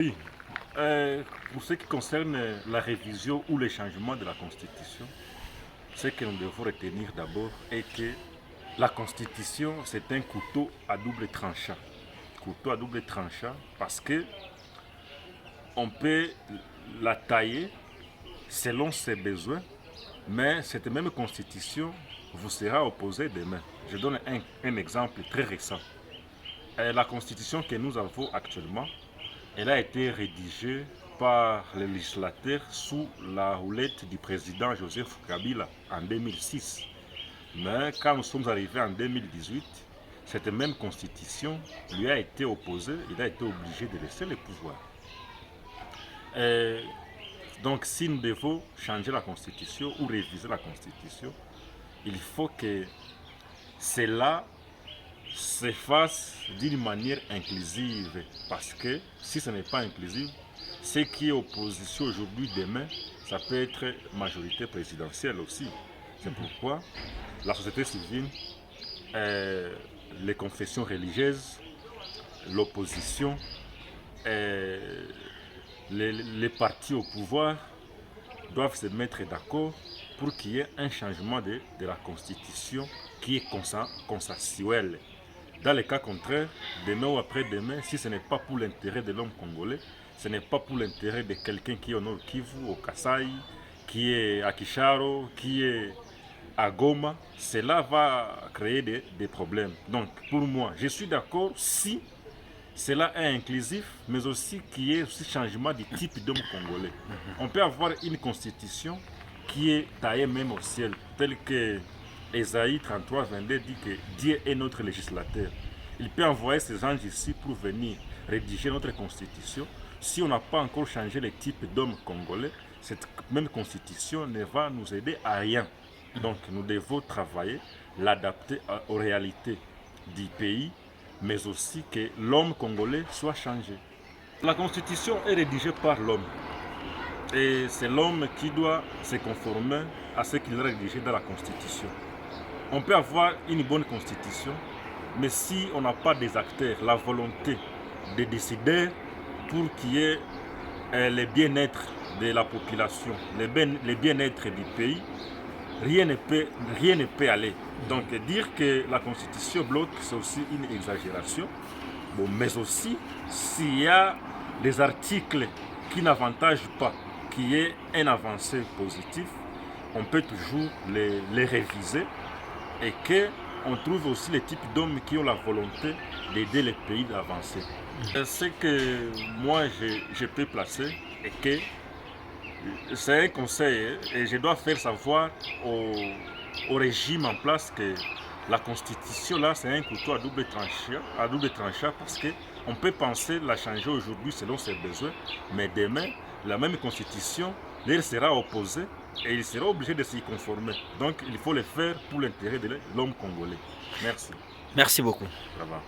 Oui, pour ce qui concerne la révision ou les changements de la Constitution, ce que nous devons retenir d'abord est que la Constitution, c'est un couteau à double tranchant. Couteau à double tranchant parce que on peut la tailler selon ses besoins, mais cette même Constitution vous sera opposée demain. Je donne un exemple très récent. La Constitution que nous avons actuellement, elle a été rédigée par les législateurs sous la houlette du président Joseph Kabila en 2006. Mais quand nous sommes arrivés en 2018, cette même constitution lui a été opposée, il a été obligé de laisser le pouvoir. Et donc si nous devons changer la constitution ou réviser la constitution, il faut que cela se fasse d'une manière inclusive. Parce que si ce n'est pas inclusif, ce qui est opposition aujourd'hui, demain, ça peut être majorité présidentielle aussi. C'est pourquoi la société civile, les confessions religieuses, l'opposition, les partis au pouvoir doivent se mettre d'accord pour qu'il y ait un changement de la constitution qui est consensuel. Dans le cas contraire, demain ou après-demain, si ce n'est pas pour l'intérêt de l'homme congolais, ce n'est pas pour l'intérêt de quelqu'un qui est au Nord Kivu, au Kasaï, qui est à Kisharo, qui est à Goma, cela va créer des problèmes. Donc pour moi, je suis d'accord si cela est inclusif, mais aussi qu'il y ait aussi changement du type d'homme congolais. On peut avoir une constitution qui est taillée même au ciel, telle que Ésaïe 33, 22 dit que Dieu est notre législateur. Il peut envoyer ses anges ici pour venir rédiger notre constitution. Si on n'a pas encore changé le type d'homme congolais, cette même constitution ne va nous aider à rien. Donc nous devons travailler, l'adapter aux réalités du pays, mais aussi que l'homme congolais soit changé. La constitution est rédigée par l'homme. Et c'est l'homme qui doit se conformer à ce qu'il a rédigé dans la constitution. On peut avoir une bonne constitution, mais si on n'a pas des acteurs, la volonté des décideurs pour qu'il y ait le bien-être de la population, le bien-être du pays, rien ne peut aller. Donc dire que la constitution bloque, c'est aussi une exagération. Bon, mais aussi, s'il y a des articles qui n'avantagent pas, qui est un avancé positif, on peut toujours les réviser et qu'on trouve aussi les types d'hommes qui ont la volonté d'aider les pays d'avancer. Ce que moi je peux placer est que c'est un conseil et je dois faire savoir au régime en place que la constitution là c'est un couteau à double tranchant parce qu'on peut penser la changer aujourd'hui selon ses besoins, mais demain la même constitution leur sera opposée et il sera obligé de s'y conformer. Donc il faut le faire pour l'intérêt de l'homme congolais. Merci. Merci beaucoup. Bravo.